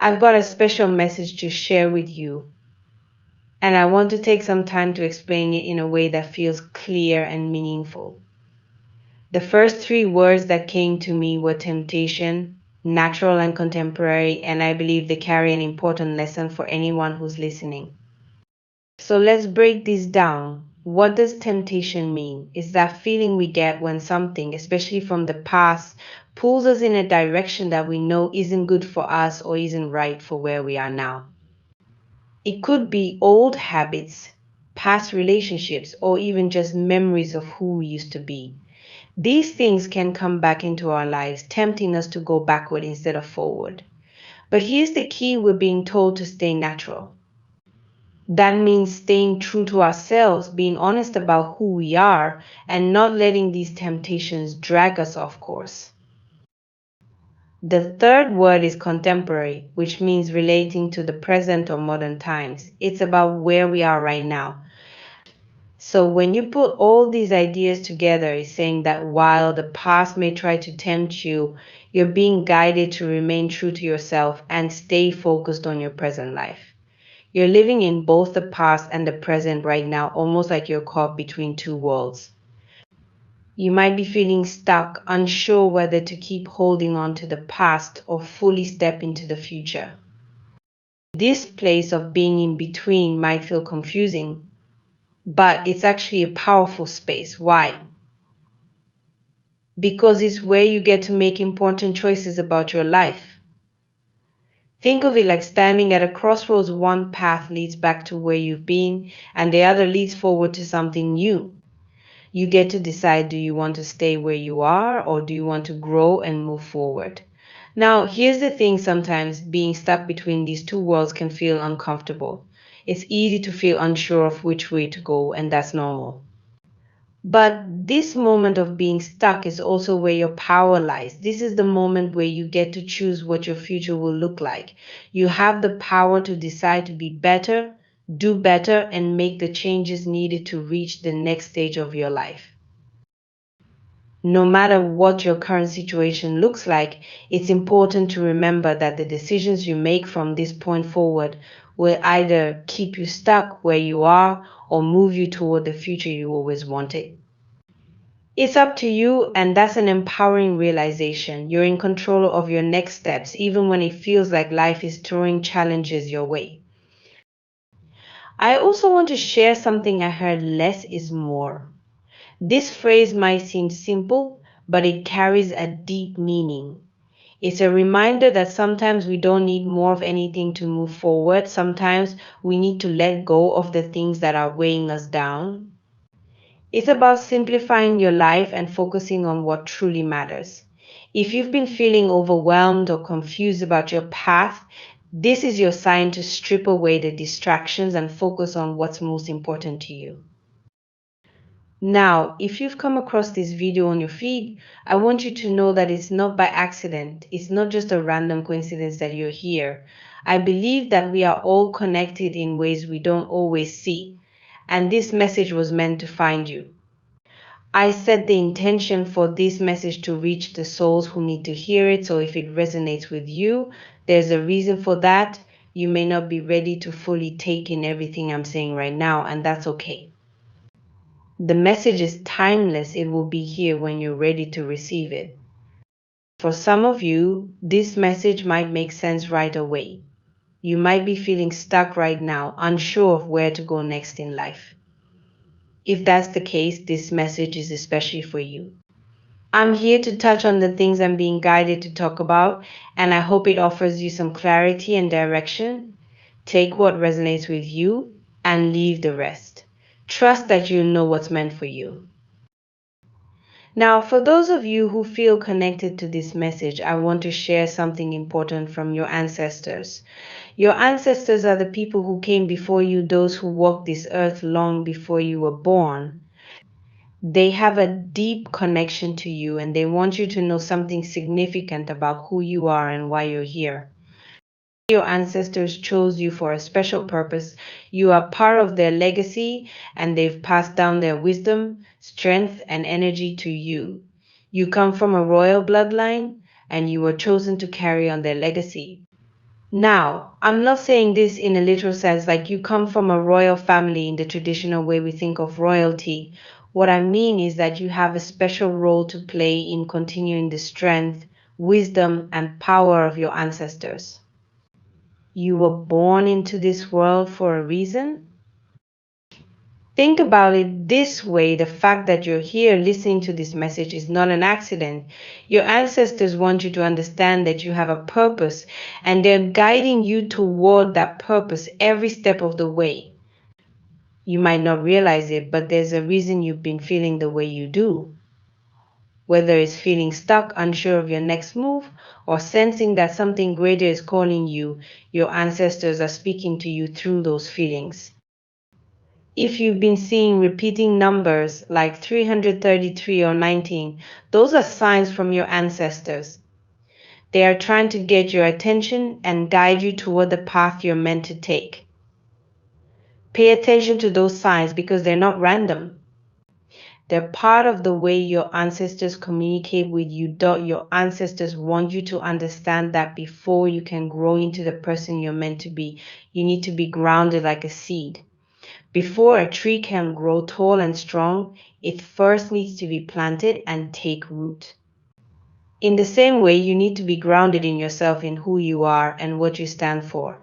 I've got a special message to share with you, and I want to take some time to explain it in a way that feels clear and meaningful. The first three words that came to me were temptation, natural and contemporary, and I believe they carry an important lesson for anyone who's listening. So let's break this down. What does temptation mean? It's that feeling we get when something, especially from the past, pulls us in a direction that we know isn't good for us or isn't right for where we are now. It could be old habits, past relationships, or even just memories of who we used to be. These things can come back into our lives, tempting us to go backward instead of forward. But here's the key: we're being told to stay natural. That means staying true to ourselves, being honest about who we are, and not letting these temptations drag us off course. The third word is contemporary, which means relating to the present or modern times. It's about where we are right now. So when you put all these ideas together, it's saying that while the past may try to tempt you, you're being guided to remain true to yourself and stay focused on your present life. You're living in both the past and the present right now, almost like you're caught between two worlds. You might be feeling stuck, unsure whether to keep holding on to the past or fully step into the future. This place of being in between might feel confusing, but it's actually a powerful space. Why? Because it's where you get to make important choices about your life. Think of it like standing at a crossroads. One path leads back to where you've been, and the other leads forward to something new. You get to decide, do you want to stay where you are or do you want to grow and move forward? Now, here's the thing: sometimes being stuck between these two worlds can feel uncomfortable. It's easy to feel unsure of which way to go, and that's normal. But this moment of being stuck is also where your power lies. This is the moment where you get to choose what your future will look like. You have the power to decide to be better, do better, and make the changes needed to reach the next stage of your life. No matter what your current situation looks like, it's important to remember that the decisions you make from this point forward will either keep you stuck where you are or move you toward the future you always wanted. It's up to you, and that's an empowering realization. You're in control of your next steps, even when it feels like life is throwing challenges your way. I also want to share something I heard: less is more. This phrase might seem simple, but it carries a deep meaning. It's a reminder that sometimes we don't need more of anything to move forward. Sometimes we need to let go of the things that are weighing us down. It's about simplifying your life and focusing on what truly matters. If you've been feeling overwhelmed or confused about your path, this is your sign to strip away the distractions and focus on what's most important to you. Now, if you've come across this video on your feed, I want you to know that it's not by accident. It's not just a random coincidence that you're here. I believe that we are all connected in ways we don't always see, and this message was meant to find you. I set the intention for this message to reach the souls who need to hear it, so if it resonates with you, there's a reason for that. You may not be ready to fully take in everything I'm saying right now, and that's okay. The message is timeless. It will be here when you're ready to receive it. For some of you, this message might make sense right away. You might be feeling stuck right now, unsure of where to go next in life. If that's the case, this message is especially for you. I'm here to touch on the things I'm being guided to talk about, and I hope it offers you some clarity and direction. Take what resonates with you and leave the rest. Trust that you know what's meant for you. Now, for those of you who feel connected to this message, I want to share something important from your ancestors. Your ancestors are the people who came before you, those who walked this earth long before you were born. They have a deep connection to you, and they want you to know something significant about who you are and why you're here. Your ancestors chose you for a special purpose. You are part of their legacy, and they've passed down their wisdom, strength, and energy to you. You come from a royal bloodline, and you were chosen to carry on their legacy. Now, I'm not saying this in a literal sense, like you come from a royal family in the traditional way we think of royalty. What I mean is that you have a special role to play in continuing the strength, wisdom, and power of your ancestors. You were born into this world for a reason. Think about it this way: the fact that you're here listening to this message is not an accident. Your ancestors want you to understand that you have a purpose, and they're guiding you toward that purpose every step of the way. You might not realize it, but there's a reason you've been feeling the way you do. Whether it's feeling stuck, unsure of your next move, or sensing that something greater is calling you, your ancestors are speaking to you through those feelings. If you've been seeing repeating numbers like 333 or 19, those are signs from your ancestors. They are trying to get your attention and guide you toward the path you're meant to take. Pay attention to those signs because they're not random. They're part of the way your ancestors communicate with you. Your ancestors want you to understand that before you can grow into the person you're meant to be, you need to be grounded like a seed. Before a tree can grow tall and strong, it first needs to be planted and take root. In the same way, you need to be grounded in yourself, in who you are and what you stand for.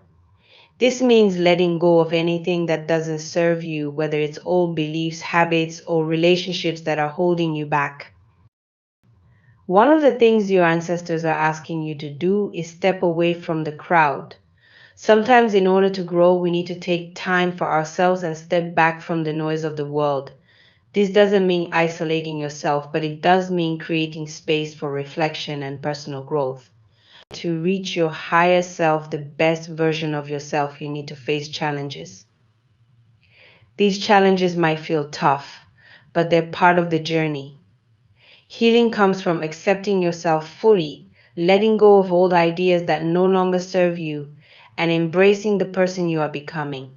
This means letting go of anything that doesn't serve you, whether it's old beliefs, habits, or relationships that are holding you back. One of the things your ancestors are asking you to do is step away from the crowd. Sometimes, in order to grow, we need to take time for ourselves and step back from the noise of the world. This doesn't mean isolating yourself, but it does mean creating space for reflection and personal growth. To reach your higher self, the best version of yourself, you need to face challenges. These challenges might feel tough, but they're part of the journey. Healing comes from accepting yourself fully, letting go of old ideas that no longer serve you, and embracing the person you are becoming.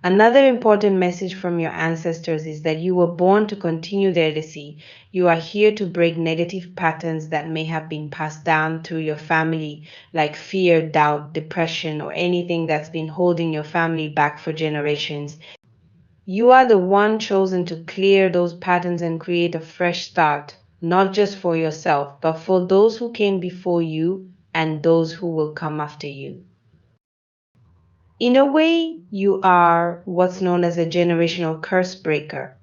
Another important message from your ancestors is that you were born to continue their legacy. You are here to break negative patterns that may have been passed down through your family, like fear, doubt, depression, or anything that's been holding your family back for generations. You are the one chosen to clear those patterns and create a fresh start, not just for yourself, but for those who came before you and those who will come after you. In a way, you are what's known as a generational curse breaker.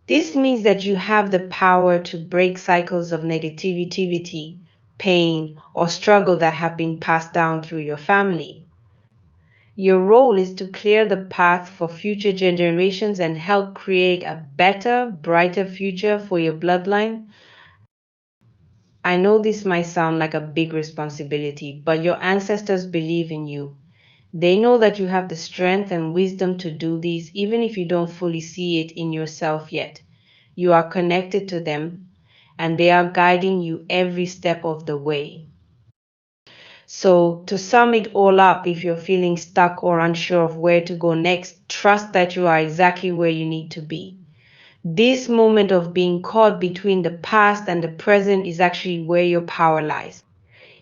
This means that you have the power to break cycles of negativity, pain, or struggle that have been passed down through your family. Your role is to clear the path for future generations and help create a better, brighter future for your bloodline. I know this might sound like a big responsibility, but your ancestors believe in you. They know that you have the strength and wisdom to do this, even if you don't fully see it in yourself yet. You are connected to them, and they are guiding you every step of the way. So, to sum it all up, if you're feeling stuck or unsure of where to go next, trust that you are exactly where you need to be. This moment of being caught between the past and the present is actually where your power lies.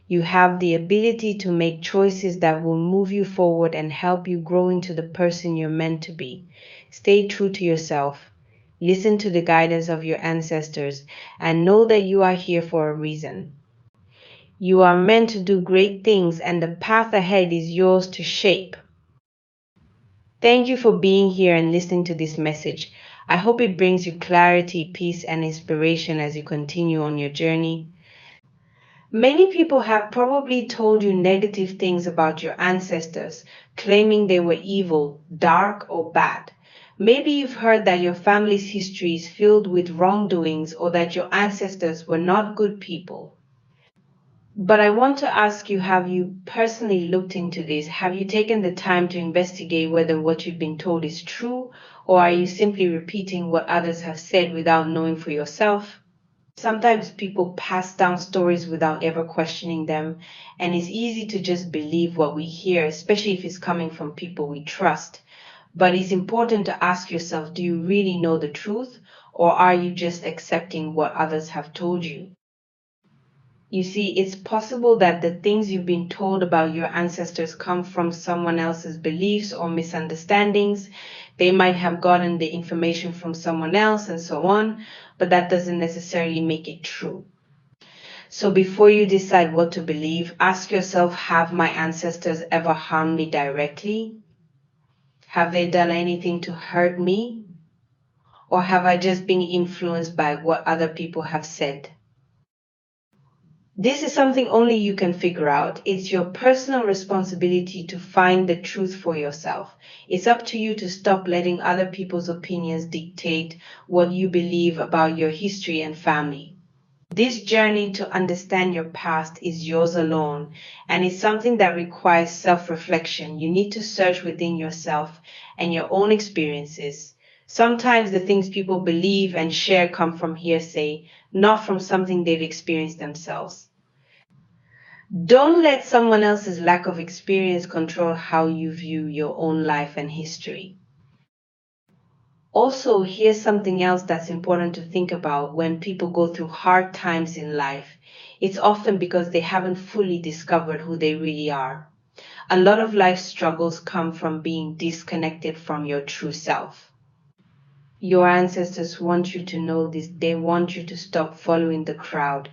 You have the ability to make choices that will move you forward and help you grow into the person you're meant to be. Stay true to yourself. Listen to the guidance of your ancestors and know that you are here for a reason. You are meant to do great things, and the path ahead is yours to shape. Thank you for being here and listening to this message. I hope it brings you clarity, peace, and inspiration as you continue on your journey. Many people have probably told you negative things about your ancestors, claiming they were evil, dark, or bad. Maybe you've heard that your family's history is filled with wrongdoings or that your ancestors were not good people. But I want to ask you, have you personally looked into this? Have you taken the time to investigate whether what you've been told is true, or are you simply repeating what others have said without knowing for yourself? Sometimes people pass down stories without ever questioning them, and it's easy to just believe what we hear, especially if it's coming from people we trust. But it's important to ask yourself, do you really know the truth, or are you just accepting what others have told you? You see, it's possible that the things you've been told about your ancestors come from someone else's beliefs or misunderstandings. They might have gotten the information from someone else and so on, but that doesn't necessarily make it true. So before you decide what to believe, ask yourself, have my ancestors ever harmed me directly? Have they done anything to hurt me? Or have I just been influenced by what other people have said? This is something only you can figure out. It's your personal responsibility to find the truth for yourself. It's up to you to stop letting other people's opinions dictate what you believe about your history and family. This journey to understand your past is yours alone, and it's something that requires self reflection. You need to search within yourself and your own experiences. Sometimes the things people believe and share come from hearsay, not from something they've experienced themselves. Don't let someone else's lack of experience control how you view your own life and history. Also, here's something else that's important to think about when people go through hard times in life. It's often because they haven't fully discovered who they really are. A lot of life struggles come from being disconnected from your true self. Your ancestors want you to know this. They want you to stop following the crowd.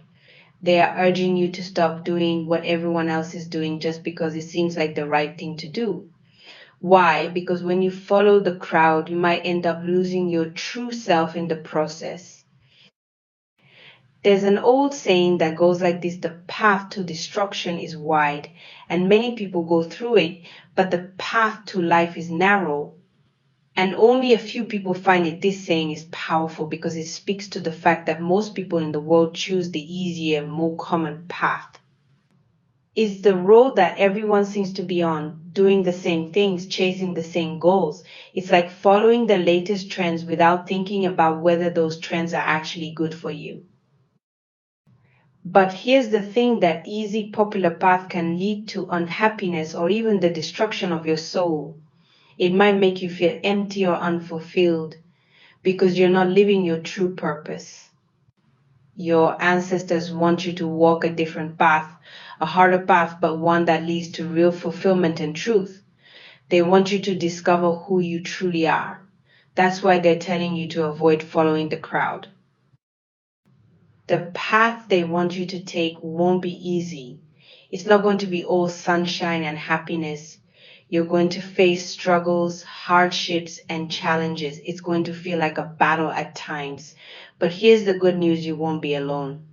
They are urging you to stop doing what everyone else is doing just because it seems like the right thing to do. Why? Because when you follow the crowd, you might end up losing your true self in the process. There's an old saying that goes like this: the path to destruction is wide, and many people go through it, but the path to life is narrow. And only a few people find it. This saying is powerful because it speaks to the fact that most people in the world choose the easier, more common path. It's the road that everyone seems to be on, doing the same things, chasing the same goals. It's like following the latest trends without thinking about whether those trends are actually good for you. But here's the thing: that easy, popular path can lead to unhappiness or even the destruction of your soul. It might make you feel empty or unfulfilled because you're not living your true purpose. Your ancestors want you to walk a different path, a harder path, but one that leads to real fulfillment and truth. They want you to discover who you truly are. That's why they're telling you to avoid following the crowd. The path they want you to take won't be easy. It's not going to be all sunshine and happiness. You're going to face struggles, hardships, and challenges. It's going to feel like a battle at times. But here's the good news: you won't be alone.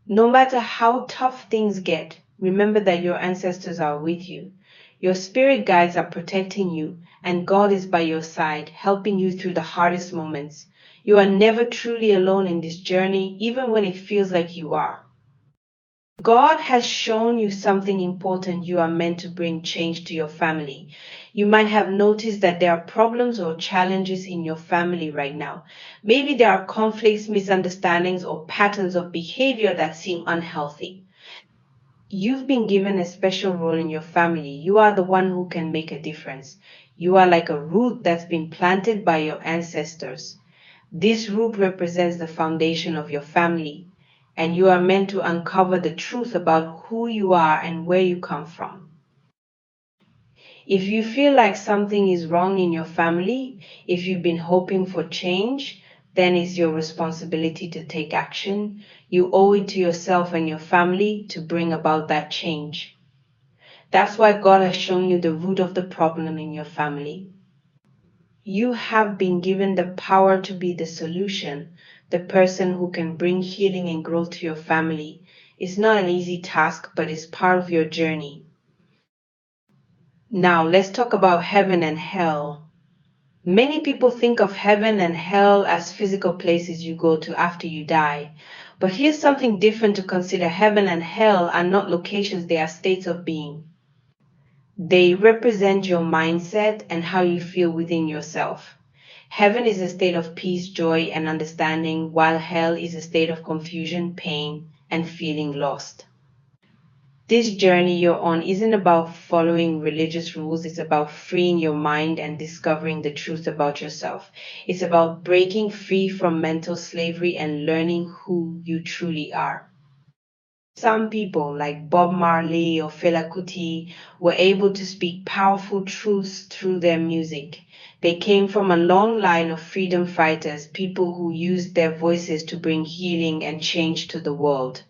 No matter how tough things get, remember that your ancestors are with you. Your spirit guides are protecting you, and God is by your side, helping you through the hardest moments. You are never truly alone in this journey, even when it feels like you are. God has shown you something important: you are meant to bring change to your family. You might have noticed that there are problems or challenges in your family right now. Maybe there are conflicts, misunderstandings, or patterns of behavior that seem unhealthy. You've been given a special role in your family. You are the one who can make a difference. You are like a root that's been planted by your ancestors. This root represents the foundation of your family, and you are meant to uncover the truth about who you are and where you come from. If you feel like something is wrong in your family, if you've been hoping for change, then it's your responsibility to take action. You owe it to yourself and your family to bring about that change. That's why God has shown you the root of the problem in your family. You have been given the power to be the solution, the person who can bring healing and growth to your family. It's not an easy task, but it's part of your journey. Now, let's talk about heaven and hell. Many people think of heaven and hell as physical places you go to after you die. But here's something different to consider: heaven and hell are not locations, they are states of being. They represent your mindset and how you feel within yourself. Heaven is a state of peace, joy, and understanding, while hell is a state of confusion, pain, and feeling lost. This journey you're on isn't about following religious rules, it's about freeing your mind and discovering the truth about yourself. It's about breaking free from mental slavery and learning who you truly are. Some people, like Bob Marley or Fela Kuti, were able to speak powerful truths through their music. They came from a long line of freedom fighters, people who used their voices to bring healing and change to the world.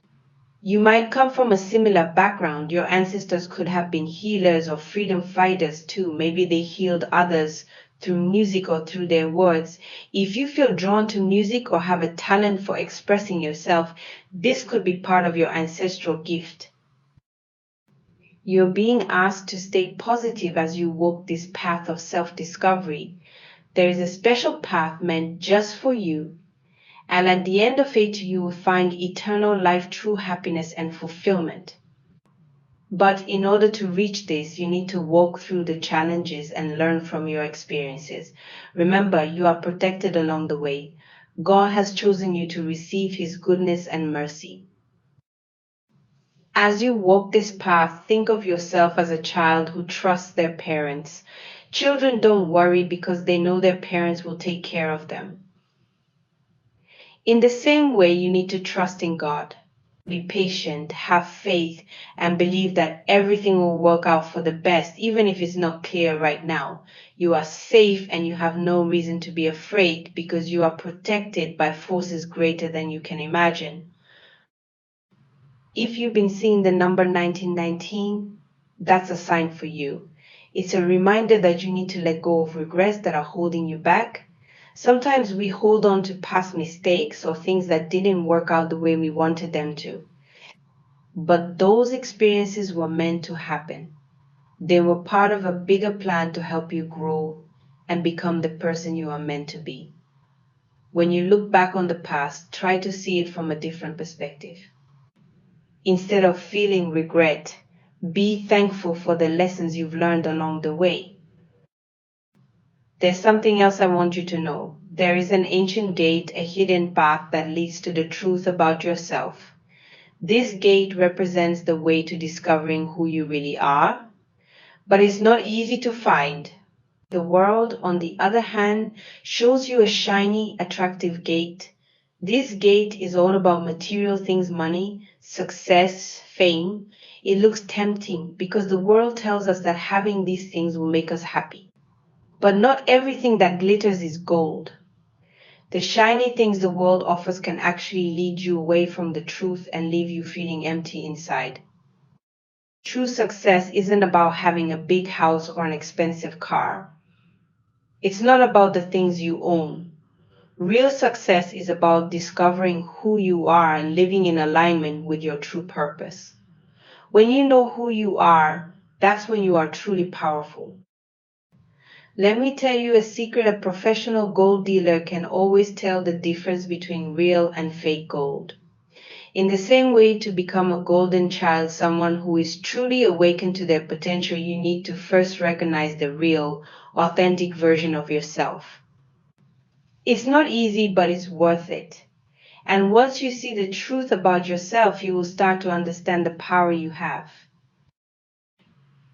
You might come from a similar background. Your ancestors could have been healers or freedom fighters too. Maybe they healed others through music or through their words. If you feel drawn to music or have a talent for expressing yourself, this could be part of your ancestral gift. You're being asked to stay positive as you walk this path of self discovery. There is a special path meant just for you, and at the end of it, you will find eternal life, true happiness, and fulfillment. But in order to reach this, you need to walk through the challenges and learn from your experiences. Remember, you are protected along the way. God has chosen you to receive His goodness and mercy. As you walk this path, think of yourself as a child who trusts their parents. Children don't worry because they know their parents will take care of them. In the same way, you need to trust in God. Be patient, have faith, and believe that everything will work out for the best, even if it's not clear right now. You are safe and you have no reason to be afraid because you are protected by forces greater than you can imagine. If you've been seeing the number 1919, that's a sign for you. It's a reminder that you need to let go of regrets that are holding you back. Sometimes we hold on to past mistakes or things that didn't work out the way we wanted them to. But those experiences were meant to happen. They were part of a bigger plan to help you grow and become the person you are meant to be. When you look back on the past, try to see it from a different perspective. Instead of feeling regret, be thankful for the lessons you've learned along the way. There's something else I want you to know. There is an ancient gate, a hidden path that leads to the truth about yourself. This gate represents the way to discovering who you really are, but it's not easy to find. The world, on the other hand, shows you a shiny, attractive gate. This gate is all about material things, money, success, fame. It looks tempting because the world tells us that having these things will make us happy. But not everything that glitters is gold. The shiny things the world offers can actually lead you away from the truth and leave you feeling empty inside. True success isn't about having a big house or an expensive car. It's not about the things you own. Real success is about discovering who you are and living in alignment with your true purpose. When you know who you are, that's when you are truly powerful. Let me tell you a secret: a professional gold dealer can always tell the difference between real and fake gold. In the same way, to become a golden child, someone who is truly awakened to their potential, you need to first recognize the real, authentic version of yourself. It's not easy, but it's worth it. And once you see the truth about yourself, you will start to understand the power you have.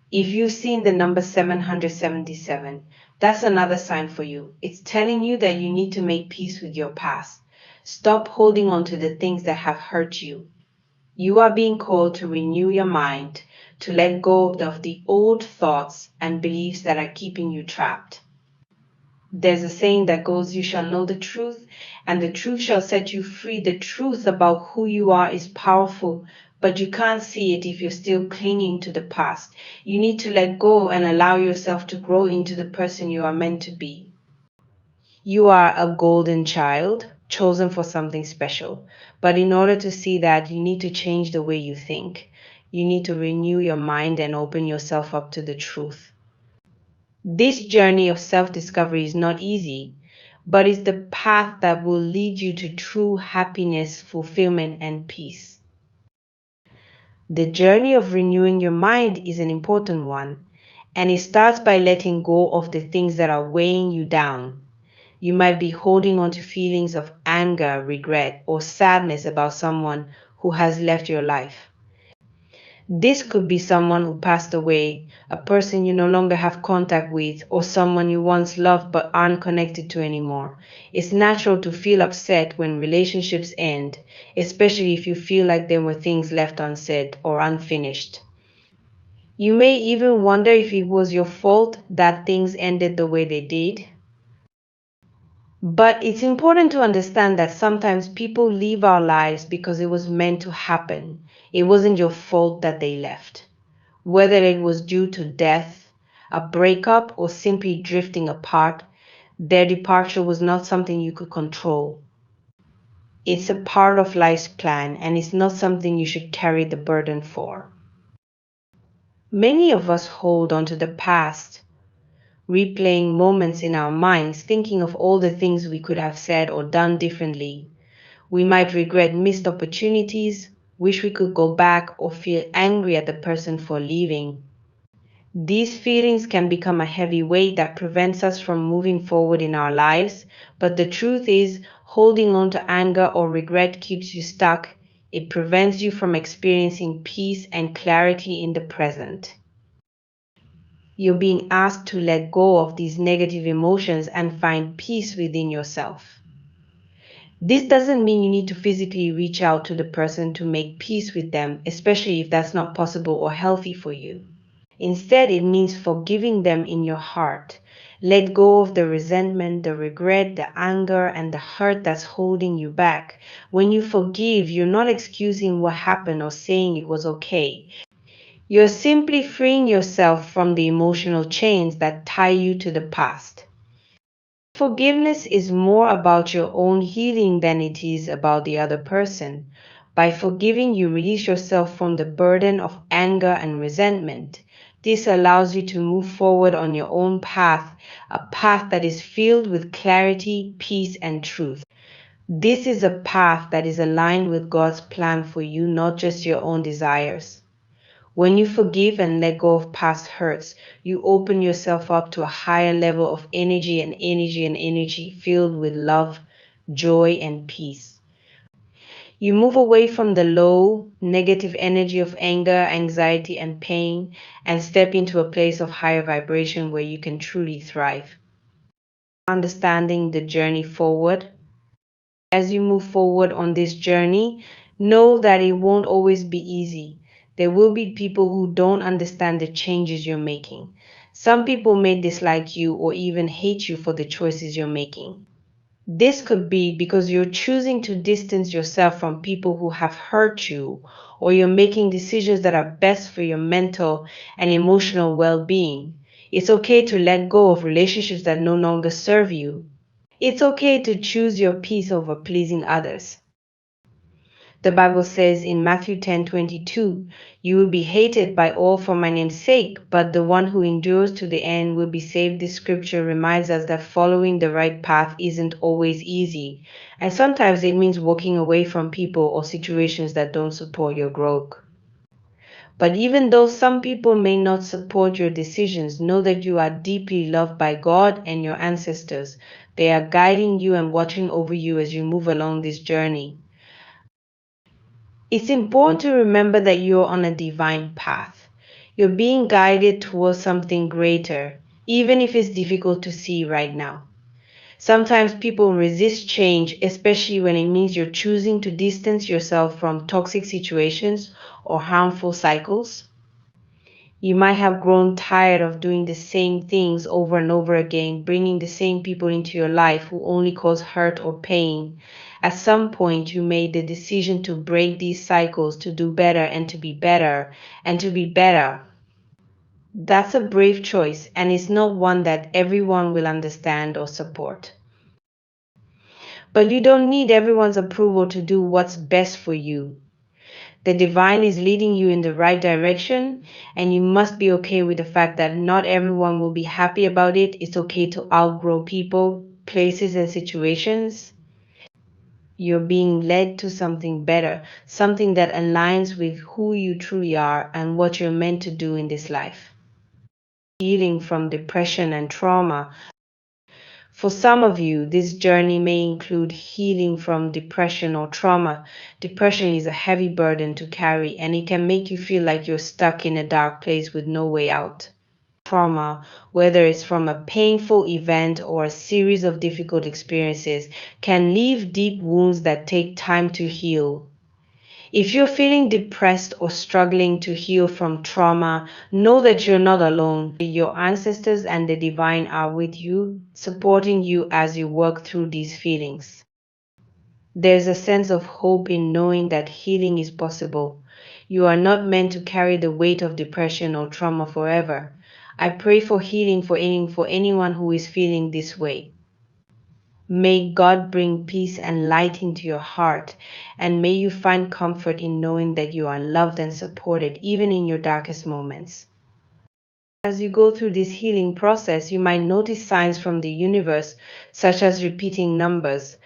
If you've seen the number 777, that's another sign for you. It's telling you that you need to make peace with your past. Stop holding on to the things that have hurt you. You are being called to renew your mind, to let go of the old thoughts and beliefs that are keeping you trapped. There's a saying that goes, "You shall know the truth, and the truth shall set you free." The truth about who you are is powerful, but you can't see it if you're still clinging to the past. You need to let go and allow yourself to grow into the person you are meant to be. You are a golden child, chosen for something special. But in order to see that, you need to change the way you think. You need to renew your mind and open yourself up to the truth. This journey of self discovery is not easy, but it's the path that will lead you to true happiness, fulfillment, and peace. The journey of renewing your mind is an important one, and it starts by letting go of the things that are weighing you down. You might be holding on to feelings of anger, regret, or sadness about someone who has left your life. This could be someone who passed away, a person you no longer have contact with, or someone you once loved but aren't connected to anymore. It's natural to feel upset when relationships end, especially if you feel like there were things left unsaid or unfinished. You may even wonder if it was your fault that things ended the way they did. But it's important to understand that sometimes people leave our lives because it was meant to happen. It wasn't your fault that they left. Whether it was due to death, a breakup, or simply drifting apart, their departure was not something you could control. It's a part of life's plan, and it's not something you should carry the burden for. Many of us hold on to the past, replaying moments in our minds, thinking of all the things we could have said or done differently. We might regret missed opportunities, wish we could go back, or feel angry at the person for leaving. These feelings can become a heavy weight that prevents us from moving forward in our lives, but the truth is, holding on to anger or regret keeps you stuck. It prevents you from experiencing peace and clarity in the present. You're being asked to let go of these negative emotions and find peace within yourself. This doesn't mean you need to physically reach out to the person to make peace with them, especially if that's not possible or healthy for you. Instead, it means forgiving them in your heart. Let go of the resentment, the regret, the anger, and the hurt that's holding you back. When you forgive, you're not excusing what happened or saying it was okay. You're simply freeing yourself from the emotional chains that tie you to the past. Forgiveness is more about your own healing than it is about the other person. By forgiving, you release yourself from the burden of anger and resentment. This allows you to move forward on your own path, a path that is filled with clarity, peace, and truth. This is a path that is aligned with God's plan for you, not just your own desires. When you forgive and let go of past hurts, you open yourself up to a higher level of energy filled with love, joy, and peace. You move away from the low, negative energy of anger, anxiety, and pain and step into a place of higher vibration where you can truly thrive. Understanding the journey forward. As you move forward on this journey, know that it won't always be easy. There will be people who don't understand the changes you're making. Some people may dislike you or even hate you for the choices you're making. This could be because you're choosing to distance yourself from people who have hurt you, or you're making decisions that are best for your mental and emotional well-being. It's okay to let go of relationships that no longer serve you. It's okay to choose your peace over pleasing others. The Bible says in Matthew 10:22, "You will be hated by all for my name's sake, but the one who endures to the end will be saved." This scripture reminds us that following the right path isn't always easy, and sometimes it means walking away from people or situations that don't support your growth. But even though some people may not support your decisions, know that you are deeply loved by God and your ancestors. They are guiding you and watching over you as you move along this journey. It's important to remember that you're on a divine path. You're being guided towards something greater, even if it's difficult to see right now. Sometimes people resist change, especially when it means you're choosing to distance yourself from toxic situations or harmful cycles. You might have grown tired of doing the same things over and over again, bringing the same people into your life who only cause hurt or pain. At some point, you made the decision to break these cycles, to do better and to be better and to be better. That's a brave choice, and it's not one that everyone will understand or support. But you don't need everyone's approval to do what's best for you. The divine is leading you in the right direction, and you must be okay with the fact that not everyone will be happy about it. It's okay to outgrow people, places, and situations. You're being led to something better, something that aligns with who you truly are and what you're meant to do in this life. Healing from depression and trauma. For some of you, this journey may include healing from depression or trauma. Depression is a heavy burden to carry, and it can make you feel like you're stuck in a dark place with no way out. Trauma, whether it's from a painful event or a series of difficult experiences, can leave deep wounds that take time to heal. If you're feeling depressed or struggling to heal from trauma, know that you're not alone. Your ancestors and the divine are with you, supporting you as you work through these feelings. There's a sense of hope in knowing that healing is possible. You are not meant to carry the weight of depression or trauma forever. I pray for healing for anyone who is feeling this way. May God bring peace and light into your heart, and may you find comfort in knowing that you are loved and supported even in your darkest moments. As you go through this healing process, you might notice signs from the universe, such as repeating numbers,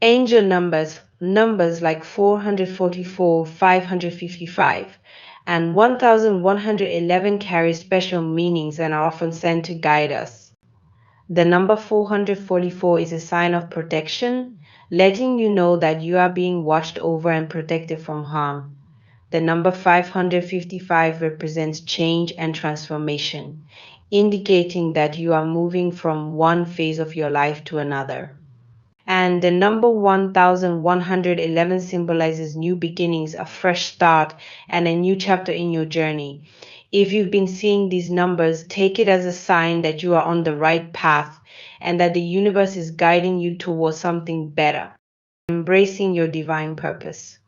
angel numbers, numbers like 444, 555, and 1111 carry special meanings and are often sent to guide us. The number 444 is a sign of protection, letting you know that you are being watched over and protected from harm. The number 555 represents change and transformation, indicating that you are moving from one phase of your life to another. And the number 1111 symbolizes new beginnings, a fresh start, and a new chapter in your journey. If you've been seeing these numbers, take it as a sign that you are on the right path and that the universe is guiding you towards something better, embracing your divine purpose.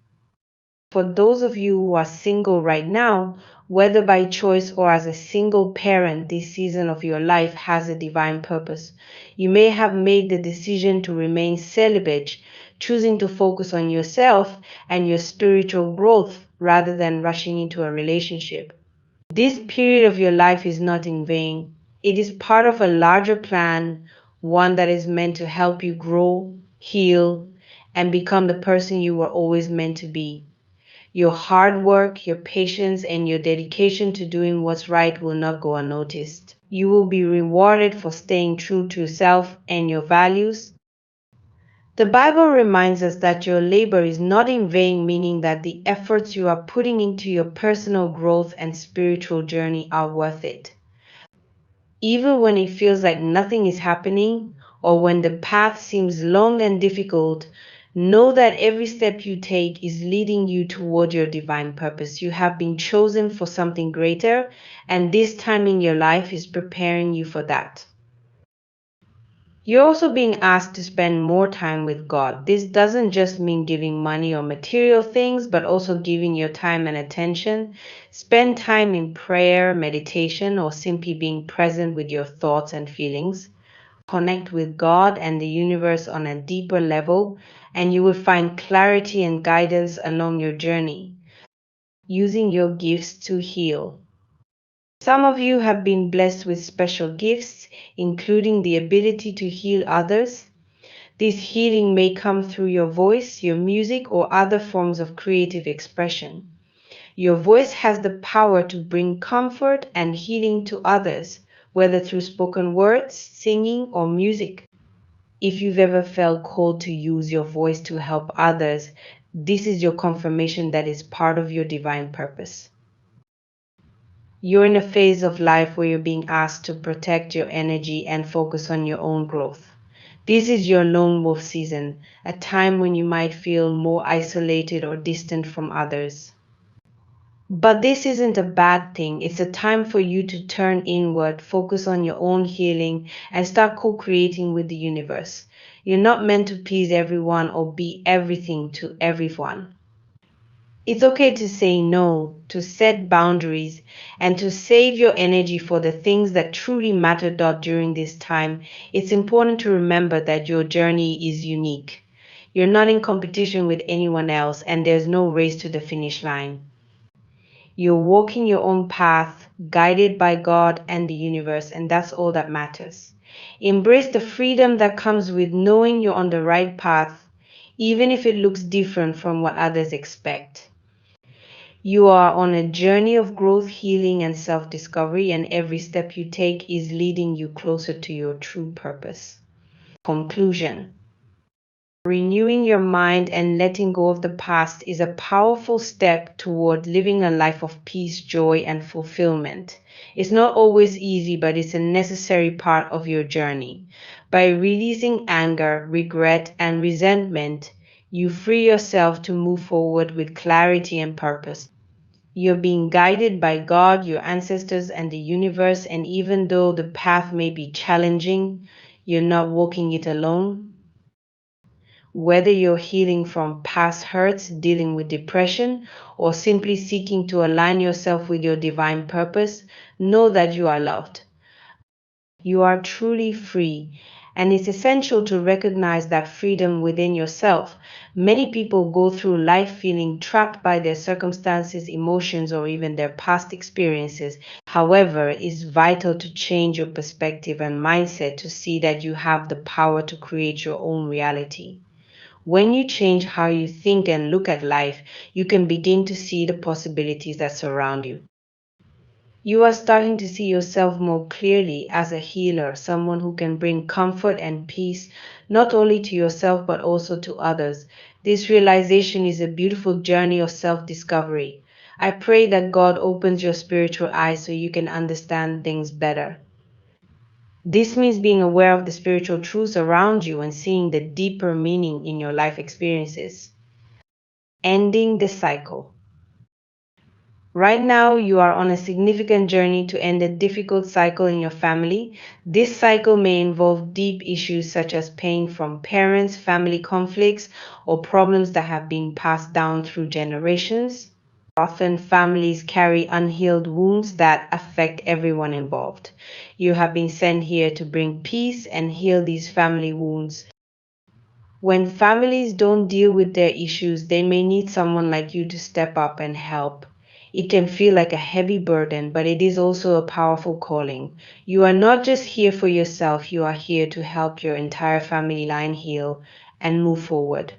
For those of you who are single right now, whether by choice or as a single parent, this season of your life has a divine purpose. You may have made the decision to remain celibate, choosing to focus on yourself and your spiritual growth rather than rushing into a relationship. This period of your life is not in vain. It is part of a larger plan, one that is meant to help you grow, heal, and become the person you were always meant to be. Your hard work, your patience, and your dedication to doing what's right will not go unnoticed. You will be rewarded for staying true to yourself and your values. The Bible reminds us that your labor is not in vain, meaning that the efforts you are putting into your personal growth and spiritual journey are worth it. Even when it feels like nothing is happening, or when the path seems long and difficult, know that every step you take is leading you toward your divine purpose. You have been chosen for something greater, and this time in your life is preparing you for that. You're also being asked to spend more time with God. This doesn't just mean giving money or material things, but also giving your time and attention. Spend time in prayer, meditation, or simply being present with your thoughts and feelings. Connect with God and the universe on a deeper level, and you will find clarity and guidance along your journey. Using your gifts to heal. Some of you have been blessed with special gifts, including the ability to heal others. This healing may come through your voice, your music, or other forms of creative expression. Your voice has the power to bring comfort and healing to others, whether through spoken words, singing, or music. If you've ever felt called to use your voice to help others, this is your confirmation that is part of your divine purpose. You're in a phase of life where you're being asked to protect your energy and focus on your own growth. This is your lone wolf season, a time when you might feel more isolated or distant from others. But this isn't a bad thing. It's a time for you to turn inward, focus on your own healing, and start co-creating with the universe. You're not meant to please everyone or be everything to everyone. It's okay to say no, to set boundaries, and to save your energy for the things that truly matter. During this time, it's important to remember that your journey is unique. You're not in competition with anyone else, and there's no race to the finish line. You're walking your own path, guided by God and the universe, and that's all that matters. Embrace the freedom that comes with knowing you're on the right path, even if it looks different from what others expect. You are on a journey of growth, healing, and self-discovery, and every step you take is leading you closer to your true purpose. Conclusion. Renewing your mind and letting go of the past is a powerful step toward living a life of peace, joy, and fulfillment. It's not always easy, but it's a necessary part of your journey. By releasing anger, regret, and resentment, you free yourself to move forward with clarity and purpose. You're being guided by God, your ancestors, and the universe, and even though the path may be challenging, you're not walking it alone. Whether you're healing from past hurts, dealing with depression, or simply seeking to align yourself with your divine purpose, know that you are loved. You are truly free, and it's essential to recognize that freedom within yourself. Many people go through life feeling trapped by their circumstances, emotions, or even their past experiences. However, it's vital to change your perspective and mindset to see that you have the power to create your own reality. When you change how you think and look at life, you can begin to see the possibilities that surround you. You are starting to see yourself more clearly as a healer, someone who can bring comfort and peace not only to yourself but also to others. This realization is a beautiful journey of self discovery. I pray that God opens your spiritual eyes so you can understand things better. This means being aware of the spiritual truths around you and seeing the deeper meaning in your life experiences. Ending the cycle. Right now, you are on a significant journey to end a difficult cycle in your family. This cycle may involve deep issues such as pain from parents, family conflicts, or problems that have been passed down through generations. Often, families carry unhealed wounds that affect everyone involved. You have been sent here to bring peace and heal these family wounds. When families don't deal with their issues, they may need someone like you to step up and help. It can feel like a heavy burden, but it is also a powerful calling. You are not just here for yourself, you are here to help your entire family line heal and move forward.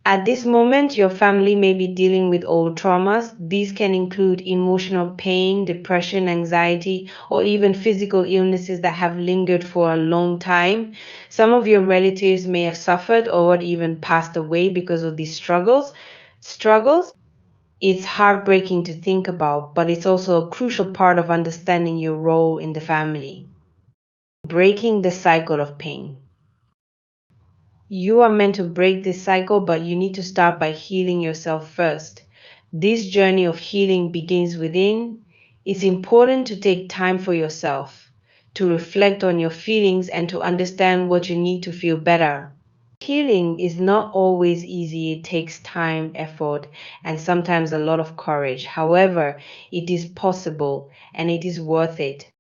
At this moment, your family may be dealing with old traumas. These can include emotional pain, depression, anxiety, or even physical illnesses that have lingered for a long time. Some of your relatives may have suffered or even passed away because of these struggles. It's heartbreaking to think about, but it's also a crucial part of understanding your role in the family. Breaking the cycle of pain. You are meant to break this cycle, but you need to start by healing yourself first. This journey of healing begins within. It's important to take time for yourself, to reflect on your feelings, and to understand what you need to feel better. Healing is not always easy. It takes time, effort, and sometimes a lot of courage. However, it is possible and it is worth it.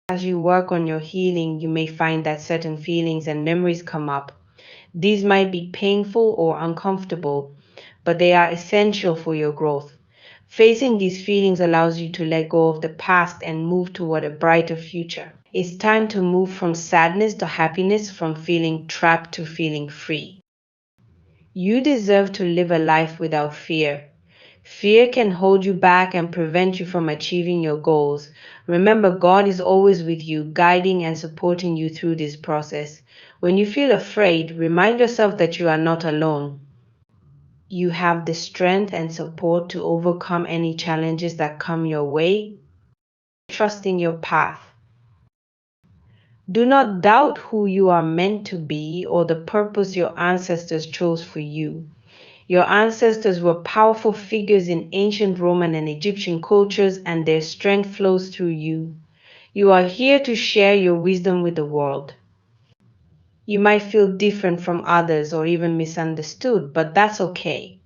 As you work on your healing, you may find that certain feelings and memories come up. These might be painful or uncomfortable, but they are essential for your growth. Facing these feelings allows you to let go of the past and move toward a brighter future. It's time to move from sadness to happiness, from feeling trapped to feeling free. You deserve to live a life without fear. Fear can hold you back and prevent you from achieving your goals. Remember, God is always with you, guiding and supporting you through this process. When you feel afraid, remind yourself that you are not alone. You have the strength and support to overcome any challenges that come your way. Trust in your path. Do not doubt who you are meant to be or the purpose your ancestors chose for you. Your ancestors were powerful figures in ancient Roman and Egyptian cultures, and their strength flows through you. You are here to share your wisdom with the world. You might feel different from others or even misunderstood, but that's okay.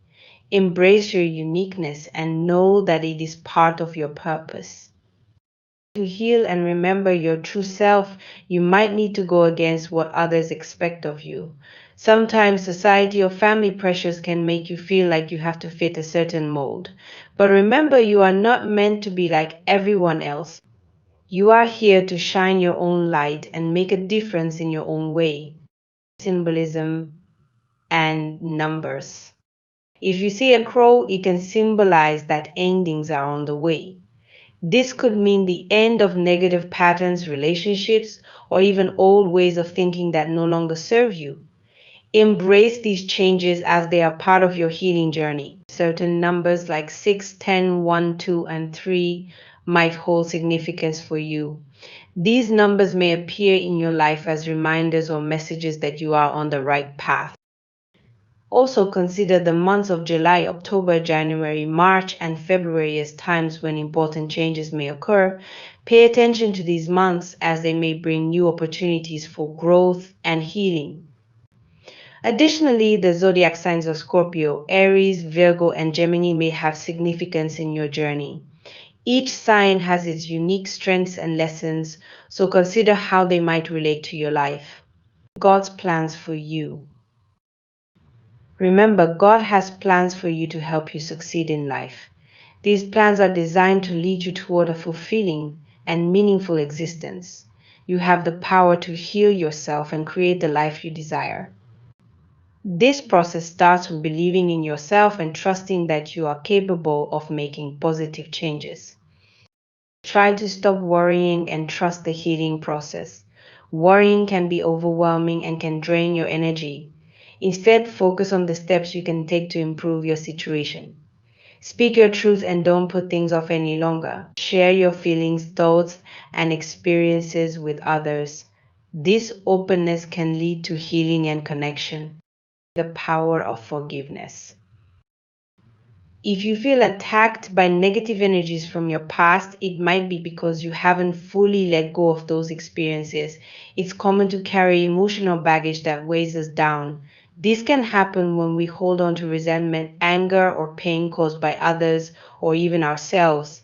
Embrace your uniqueness and know that it is part of your purpose. To heal and remember your true self, you might need to go against what others expect of you. Sometimes society or family pressures can make you feel like you have to fit a certain mold. But remember, you are not meant to be like everyone else. You are here to shine your own light and make a difference in your own way. Symbolism and numbers. If you see a crow, it can symbolize that endings are on the way. This could mean the end of negative patterns, relationships, or even old ways of thinking that no longer serve you. Embrace these changes as they are part of your healing journey. Certain numbers like 6, 10, 1, 2, and 3 might hold significance for you. These numbers may appear in your life as reminders or messages that you are on the right path. Also consider the months of July, October, January, March, and February as times when important changes may occur. Pay attention to these months as they may bring new opportunities for growth and healing. Additionally, the zodiac signs of Scorpio, Aries, Virgo, and Gemini may have significance in your journey. Each sign has its unique strengths and lessons, so consider how they might relate to your life. God's plans for you. Remember, God has plans for you to help you succeed in life. These plans are designed to lead you toward a fulfilling and meaningful existence. You have the power to heal yourself and create the life you desire. This process starts with believing in yourself and trusting that you are capable of making positive changes. Try to stop worrying and trust the healing process. Worrying can be overwhelming and can drain your energy. Instead, focus on the steps you can take to improve your situation. Speak your truth and don't put things off any longer. Share your feelings, thoughts, and experiences with others. This openness can lead to healing and connection. The power of forgiveness. If you feel attacked by negative energies from your past, it might be because you haven't fully let go of those experiences. It's common to carry emotional baggage that weighs us down. This can happen when we hold on to resentment, anger, or pain caused by others or even ourselves.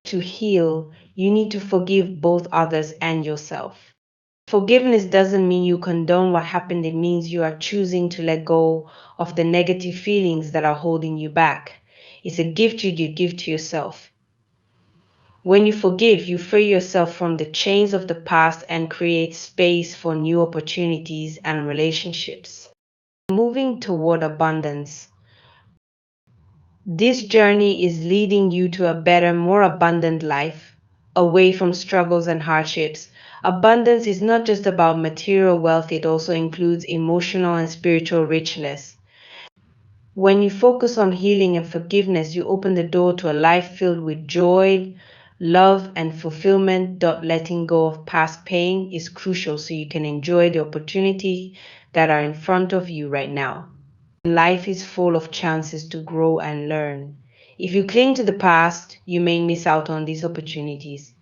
To heal, you need to forgive both others and yourself. Forgiveness doesn't mean you condone what happened, it means you are choosing to let go of the negative feelings that are holding you back. It's a gift you give to yourself. When you forgive, you free yourself from the chains of the past and create space for new opportunities and relationships. Moving toward abundance. This journey is leading you to a better, more abundant life, away from struggles and hardships. Abundance is not just about material wealth, it also includes emotional and spiritual richness. When you focus on healing and forgiveness, you open the door to a life filled with joy, love, and fulfillment. Letting go of past pain is crucial so you can enjoy the opportunities that are in front of you right now. Life is full of chances to grow and learn. If you cling to the past, you may miss out on these opportunities.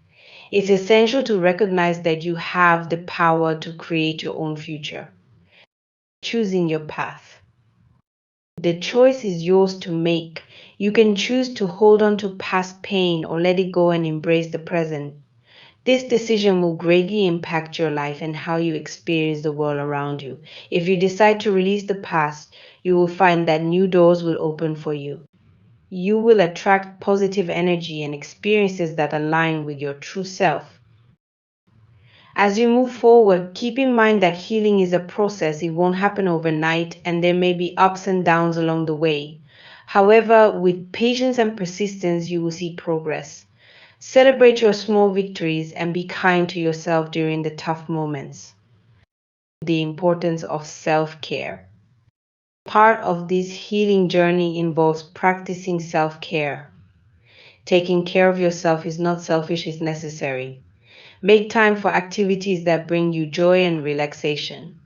It's essential to recognize that you have the power to create your own future. Choosing your path. The choice is yours to make. You can choose to hold on to past pain or let it go and embrace the present. This decision will greatly impact your life and how you experience the world around you. If you decide to release the past, you will find that new doors will open for you. You will attract positive energy and experiences that align with your true self. As you move forward, keep in mind that healing is a process. It won't happen overnight, and there may be ups and downs along the way. However, with patience and persistence, you will see progress. Celebrate your small victories and be kind to yourself during the tough moments. The importance of self-care. Part of this healing journey involves practicing self-care. Taking care of yourself is not selfish, it's necessary. Make time for activities that bring you joy and relaxation.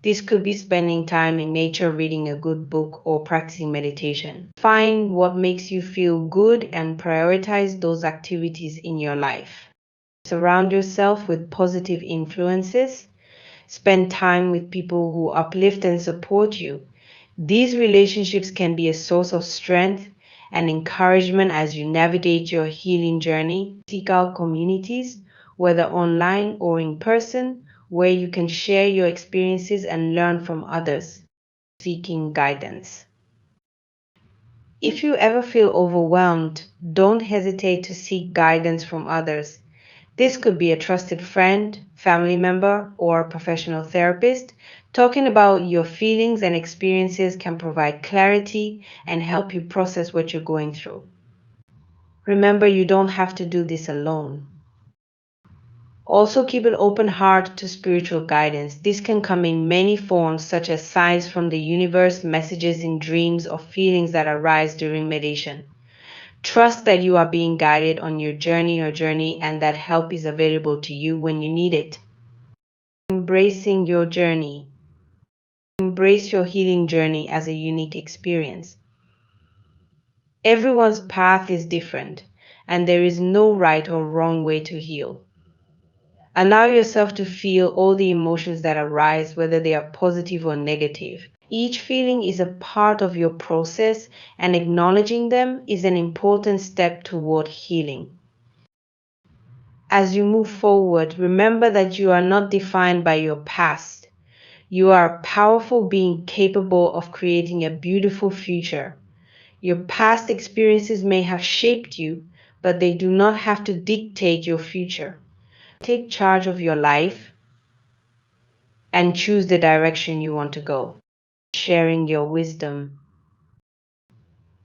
This could be spending time in nature, reading a good book, or practicing meditation. Find what makes you feel good and prioritize those activities in your life. Surround yourself with positive influences. Spend time with people who uplift and support you. These relationships can be a source of strength and encouragement as you navigate your healing journey. Seek out communities, whether online or in person, where you can share your experiences and learn from others. Seeking guidance. If you ever feel overwhelmed, don't hesitate to seek guidance from others. This could be a trusted friend, family member, or a professional therapist. Talking about your feelings and experiences can provide clarity and help you process what you're going through. Remember, you don't have to do this alone. Also, keep an open heart to spiritual guidance. This can come in many forms, such as signs from the universe, messages in dreams, or feelings that arise during meditation. Trust that you are being guided on your journey, and that help is available to you when you need it. Embracing your journey. Embrace your healing journey as a unique experience. Everyone's path is different, and there is no right or wrong way to heal. Allow yourself to feel all the emotions that arise, whether they are positive or negative. Each feeling is a part of your process, and acknowledging them is an important step toward healing. As you move forward, remember that you are not defined by your past. You are a powerful being capable of creating a beautiful future. Your past experiences may have shaped you, but they do not have to dictate your future. Take charge of your life and choose the direction you want to go. Sharing your wisdom.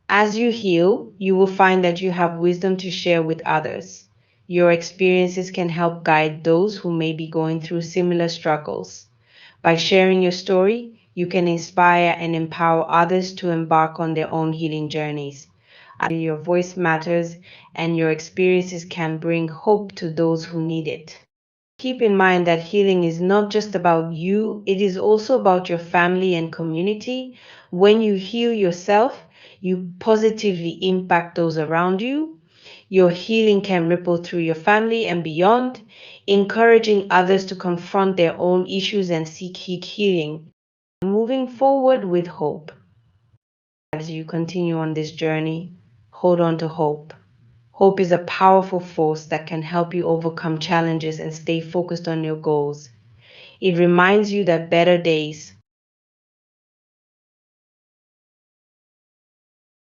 As you heal, you will find that you have wisdom to share with others. Your experiences can help guide those who may be going through similar struggles. By sharing your story, you can inspire and empower others to embark on their own healing journeys. Your voice matters, and your experiences can bring hope to those who need it. Keep in mind that healing is not just about you, it is also about your family and community. When you heal yourself, you positively impact those around you. Your healing can ripple through your family and beyond, encouraging others to confront their own issues and seek healing. Moving forward with hope. As you continue on this journey, hold on to hope. Hope is a powerful force that can help you overcome challenges and stay focused on your goals. It reminds you that better days,